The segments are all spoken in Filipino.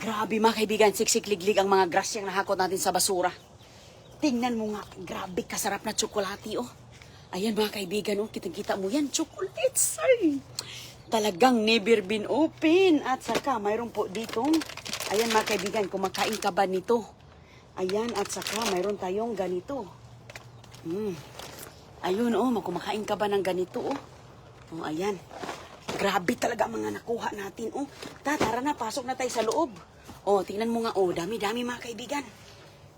Grabe mga kaibigan, siksik-liglig ang mga grasyang nahakot natin sa basura. Tingnan mo nga, grabe kasarap na tsokolate, oh. Ayan mga kaibigan, oh, kitang-kita mo yan, chocolates, ay. Talagang never been open. At saka, mayroon po dito, ayan mga kaibigan, kumakain ka ba nito? Ayan, at saka, mayroon tayong ganito. Ayun, oh, kumakain ka ba ng ganito, oh? Oh, ayan. Grabe talaga ang mga nakuha natin, oh. Tara na, pasok na tayo sa loob. Oh, tingnan mo nga, oh, dami-dami mga kaibigan.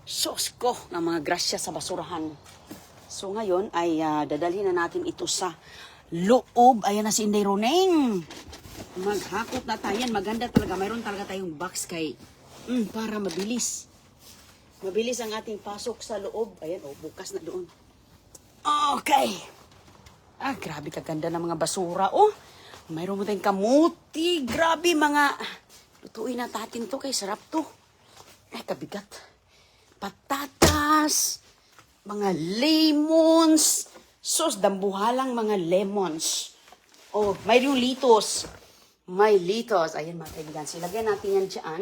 Sos ko ng mga grasya sa basurahan. So ngayon ay dadalhin na natin ito sa loob. Ayan na si Inday Roneng. Maghakot na tayo. Maganda talaga. Mayroon talaga tayong box kay para mabilis. Mabilis ang ating pasok sa loob. Ayan, oh, bukas na doon. Okay. Grabe kaganda ng mga basura. Oh, mayroon mo tayong kamuti. Grabe mga... Lutuin na natin to kay sarap to. Kabigat. Patatas. Mga lemons. Sos, dambuhalang mga lemons. Oh, may yung litos. May litos. Ayan mga kaibigan. So, lagyan natin yan dyan.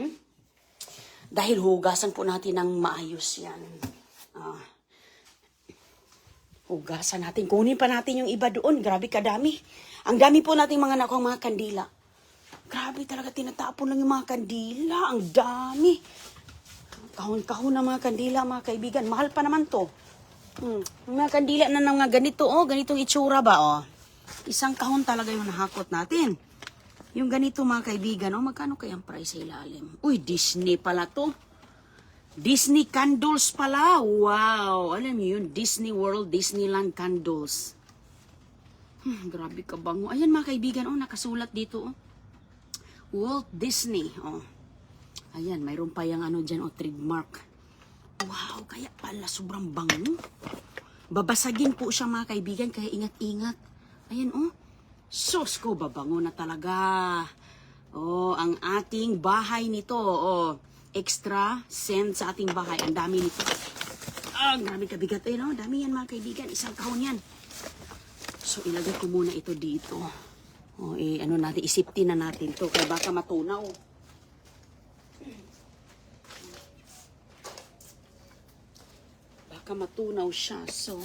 Dahil hugasan po natin ng maayos yan. Hugasan natin. Kunin pa natin yung iba doon. Grabe kadami. Ang dami po nating mga nakuha mga kandila. Grabe talaga, tinatapon lang yung mga kandila. Ang dami. Kahon-kahon na mga kandila, mga kaibigan. Mahal pa naman to. Mga kandila na mga ganito, oh. Ganitong itsura ba, oh. Isang kahon talaga yung nahakot natin. Yung ganito, mga kaibigan, oh. Magkano kayang price sa ilalim? Uy, Disney pala to. Disney candles pala. Wow. Alam niyo yun, Disney World, Disneyland candles. Grabe ka bango. Ayan, mga kaibigan, oh. Nakasulat dito, oh. Walt Disney, oh. Ayan, mayroon pa yung ano dyan, oh, trademark. Wow, kaya pala sobrang bango. Babasagin po siya mga kaibigan, kaya ingat-ingat. Ayan, oh. Sos ko, babango na talaga. Oh, ang ating bahay nito, oh. Extra scent sa ating bahay. Ang dami nito. Grabe kabigat. Ayun, oh, dami yan mga kaibigan. Isang kahon yan. So, ilagay ko muna ito dito. O, ano natin, isiptin na natin to kaya baka matunaw. Baka matunaw siya. So,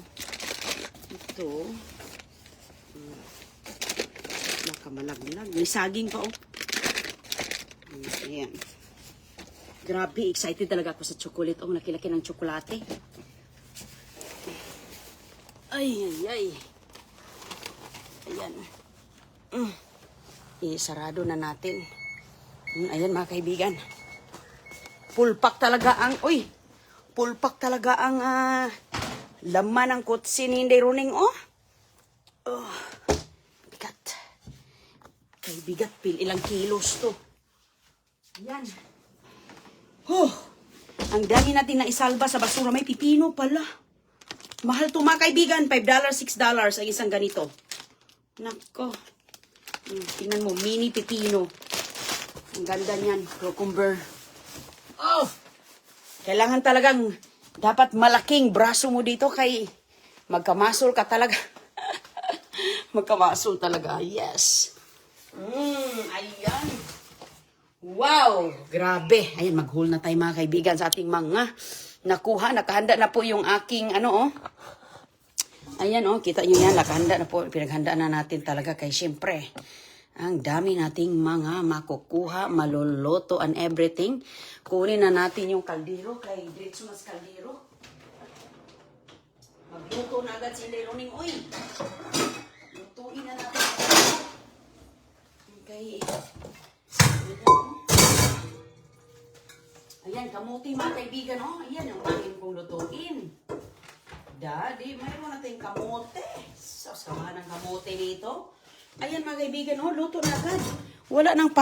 ito. Baka malaglag. May saging pa, oh. Ayan. Grabe, excited talaga ako sa chocolate. Oh, nakilaki ng tsokolate. Ay, ay, ay. Ayan. Sarado na natin. Ayan mga kaibigan. Pulpak talaga ang, pulpak talaga ang laman ng kutsi ni Inday Roneng, oh. Bigat. Bigat, ilang kilos to. Ayan. Ang dami natin na isalba sa basura. May pipino pala. Mahal to mga kaibigan. $5, $6 ang isang ganito. Nako. Tingnan mo, mini pipino. Ang ganda niyan, cucumber. Oh! Kailangan talagang, dapat malaking braso mo dito kay magkamasol ka talaga. Magkamasol talaga, yes. Ayan. Wow! Grabe. Ayan, mag-haul na tayo mga kaibigan sa ating mga nakuha. Nakahanda na po yung aking, oh. Ayan, oh, kita nyo yan, nakahanda na po, pinaghandaan na natin talaga kay syempre. Ang dami nating mga makukuha, maluluto and everything. Kunin na natin yung kaldero kay diretso mas kaldero. Magluto na agad si Inday Roneng, oy. Lutuin na natin. Okay. Ayan, kamuti mga kaibigan, oh. Ayan, yung aking kong lutuin. Daddy, mayroon natin kamote. Samahan ng kamote dito. Ayan mga kaibigan, oh, luto na agad. Wala nang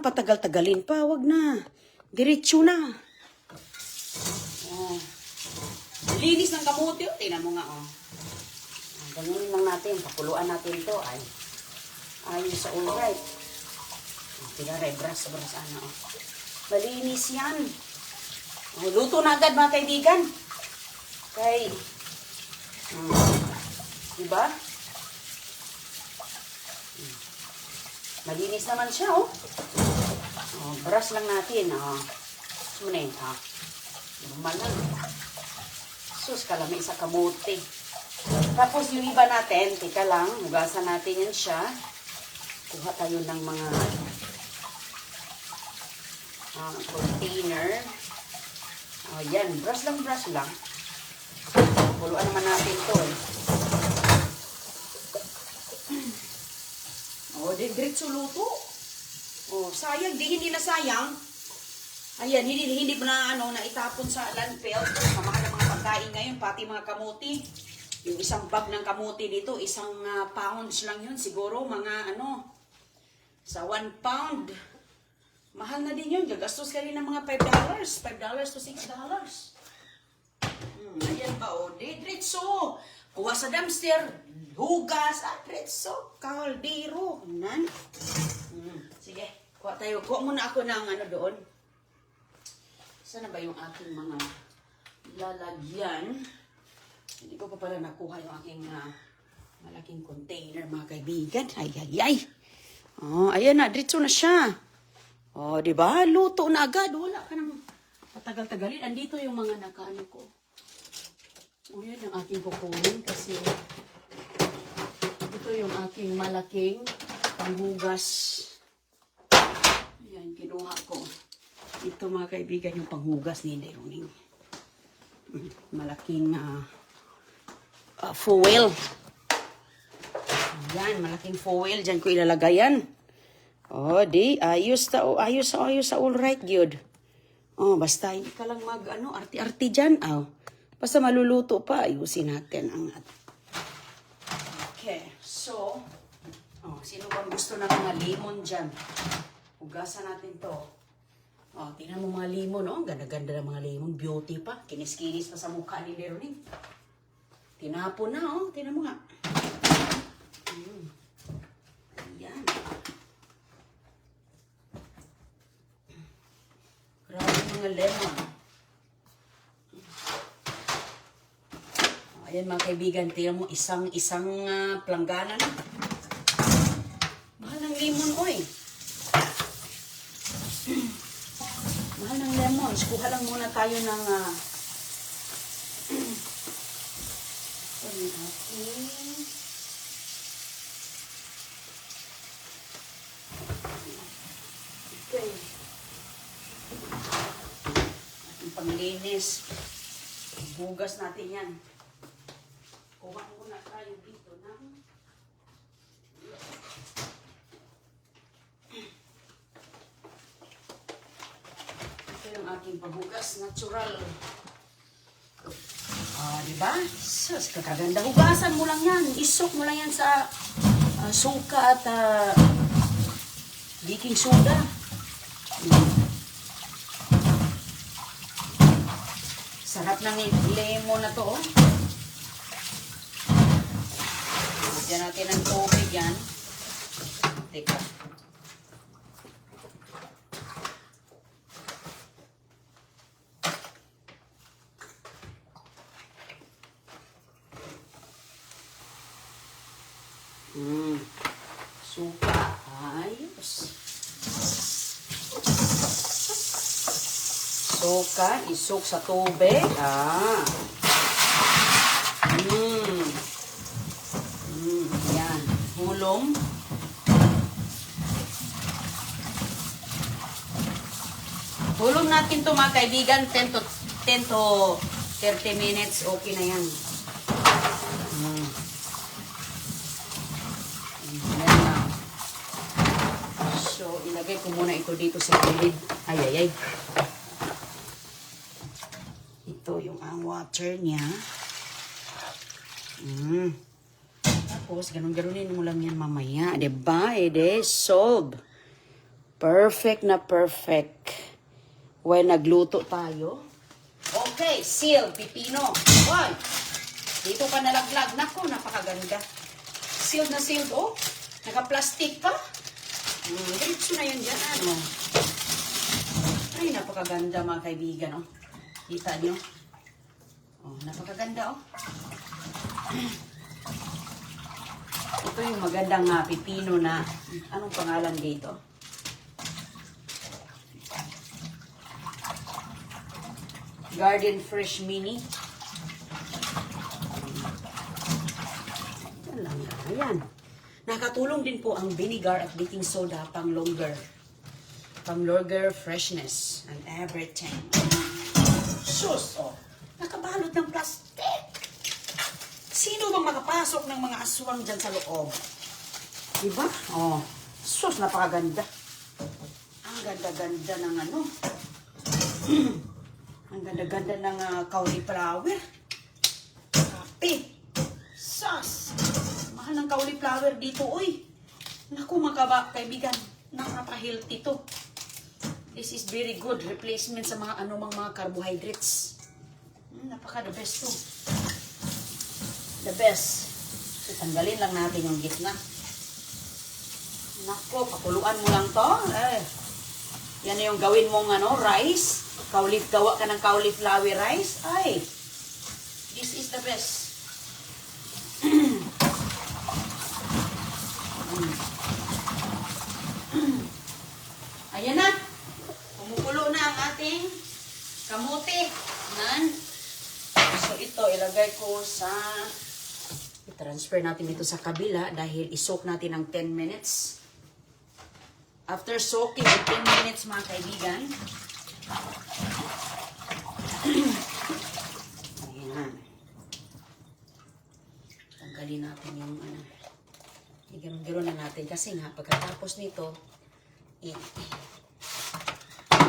patagal-tagalin pa. Wag na. Diretso na. Oh. Linis ng kamote, oh. Tingnan mo nga, oh. Ganunin lang natin. Pakuluan natin ito. Ayos sa alright. Tingnan, bras, ano, oh. Malinis yan. Oh, luto na agad mga kaibigan. Okay. Diba? Malinis naman siya, oh. Oh, brush lang natin. Oh. Sunin. Oh. Normal lang. Sus, kalami sa kamote. Tapos yung iba natin, tika lang, hugasan natin yan siya. Kuha tayo ng mga container. Yan, brush lang. Puluan naman natin to eh. Diretso luto. Sayang, hindi na sayang. Ayan, hindi mo na naitapon sa landfill. Mamahal ng mga pagkain ngayon, pati mga kamuti. Yung isang bag ng kamuti dito, isang pounds lang yun. Siguro mga sa 1 pound. Mahal na din yun. Gagastos ka rin ng mga $5. $5 to $6. Ayan ba diretso. Kuha sa dumpster. Hugas. Diretso. Kaldero. Sige, kuha tayo. Kuha muna ako ng doon. Sana ba yung aking mga lalagyan? Hindi ko pa pala nakuha yung aking malaking container, mga kaibigan. Ay. Ayan na, diretso na siya. Diba? Luto na agad. Wala ka nang matagal-tagalin. Andito yung mga nakaano ko. Yan ang aking kukunin kasi ito yung aking malaking panghugas. Ayan, kinuha ko. Ito mga kaibigan yung panghugas ni Deroning. Malaking foil. Ayan, malaking foil. Diyan ko ilalagay yan. Ayos sa all right, good. Basta hindi ka lang arti-arti dyan. Basta maluluto pa, ayusin natin ang Okay, so, sino bang gusto ng mga lemon dyan? Hugasan natin to. Tingnan mo mga lemon, Ang ganda-ganda ng mga lemon. Beauty pa. Kinis-kinis pa sa mukha ni Leroning. Tinapon na, Tingnan mo nga. Ayan. Grabe mga lemon. Ayan mga kaibigan, tingnan mo, isang planggana na. Mahal ng lemon, oy. Mahal ng lemons. Kuha lang muna tayo ng Okay. Ating panglinis. Bugas natin yan. Kuha muna tayo dito ng ito yung aking paghugas. Natural. Diba? Sus, kakaganda. Hugasan mo lang yan. Isok mo lang yan sa suka at baking soda. Sarap ng lemon na to, Lagyan natin ng tubig yan. Teka. Suka. Ayos. Suka. Isok sa tubig. Yan. Hulong. Hulong natin to mga kaibigan. 10 to 30 minutes. Okay na yan. So, ilagay ko muna ito dito sa gilid. Ay. Ito yung ang water niya. Tapos, ganun-ganunin mo lang yan mamaya. Diba? Solve. Perfect na perfect. When nagluto tayo. Okay, seal, pipino. One. Dito pa nalaglag. Naku, napakaganda. Sealed na sealed. Naka-plastic pa. Diretso na yan dyan. Ay, napakaganda mga kaibigan. Kita nyo? Napakaganda. Ito yung magandang pipino na, anong pangalan dito? Garden Fresh Mini. Yan lang yan. Ayan. Nakatulong din po ang vinegar at baking soda pang longer freshness and everything. Sus, oh. Nakabalot ng plastic. Sino bang makapasok ng mga aswang dyan sa loob? Diba? Oh. Sus, napakaganda. Ang ganda-ganda ng ano. Ang ganda-ganda ng cauliflower. Kape. Sus. Mahal ng cauliflower dito, uy. Naku, kaibigan. Napaka-healthy to. This is very good replacement sa mga anumang mga carbohydrates. Napaka-the best to. The best. So, tanggalin lang natin yung gitna. Nako, pakuluan mo lang to. Yan na yung gawin mong rice. Gawa ka ng cauliflower rice. Ay, this is the best. Ayan na. Kumukulo na ang ating kamote. So ito, ilagay ko sa... I-transfer natin dito sa kabila dahil isoak natin ng 10 minutes. After soaking for 10 minutes, mga kaibigan. Ayan. Tanggalin natin yung Iganon-ganon na natin kasi nga pagkatapos nito,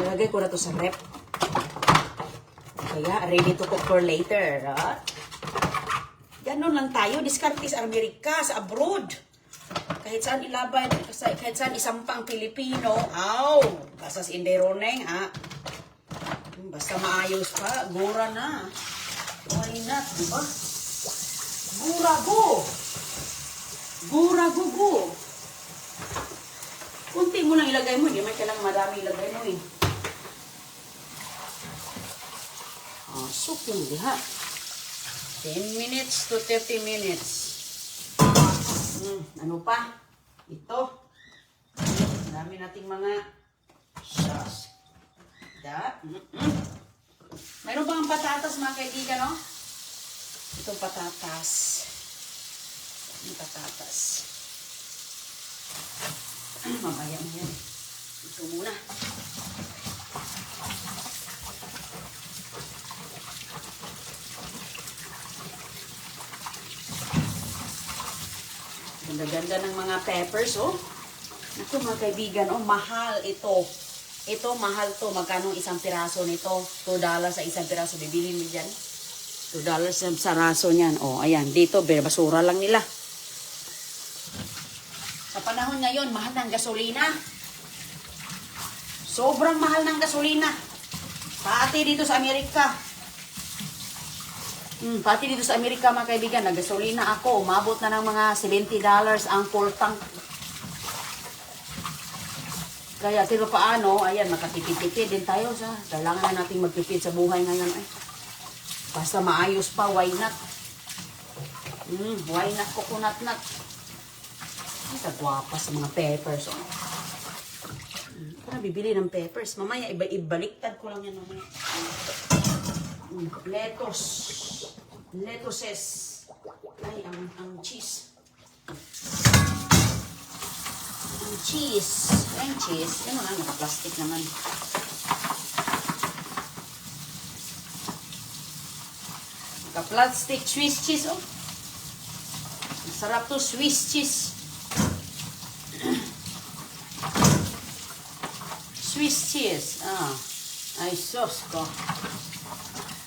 ilagay ko na to sa rep. Kaya ready to cook for later. Ganon lang tayo. Diskarte sa Amerika, sa abroad. Kahit saan ilaban, kahit saan isampa ang Pilipino, basta si Inderoneng, basta maayos pa, gura na. Why not, diba? Gura-go! Gura-go-go! Kunti mo lang ilagay mo, hindi may kailangan madami ilagay mo eh. Soup yung diha. 10 minutes to 30 minutes. Ano pa? Ito. Dami nating mga sauce. Mayroon bang patatas, mga kaibigan, no? Itong patatas. Yung patatas. Mamaya mo yan. Ito muna. Ganda-ganda ng mga peppers, oh. Naku, mga kaibigan, oh, mahal ito. Ito, mahal to. Magkano isang piraso nito? $2 sa isang piraso. Bibili mo dyan. $2 sa raso niyan. Oh, ayan. Dito, basura lang nila. Sa panahon ngayon, mahal ng gasolina. Sobrang mahal ng gasolina. Pati dito sa Amerika. Pati dito sa Amerika, mga kaibigan, nagasolina ako. Umabot na ng mga $70 ang full tank. Kaya sino paano, ayan, makatipid-tipid din tayo sa kailangan na natin magtipid sa buhay ngayon. Basta maayos pa, why not? Why not coconut nut? Ay, kagwapa sa mga peppers. Oh. Para bibili ng peppers. Mamaya, ibaliktad ko lang yan mamaya. Lettuces. Ay, ang cheese. Ang cheese. Ang cheese. Yan naman, naka-plastic naman. Naka-plastic Swiss cheese, oh. Masarap to, Swiss cheese. Swiss cheese. Ay, sauce ko.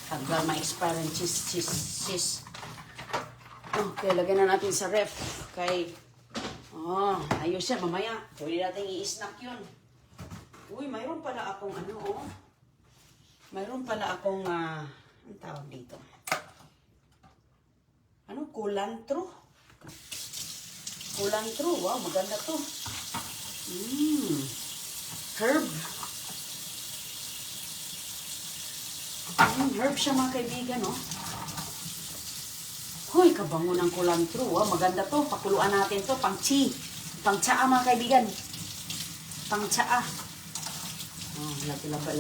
Hanggang ma-expire ang cheese. Okay, lagyan na natin sa ref. Kay, ayos yan. Mamaya, pwede natin i-snack yun. Uy, mayroon pala akong mayroon pala akong, ang tawag dito? Kulantro. Kulantro, wow, maganda to. Herb. Herb siya, mga kaibigan, no? Hoy, kabango ng kulantro. Maganda to. Pakuluan natin to. Pang-tsaa, mga kaibigan. Pang-tsaa. Lagay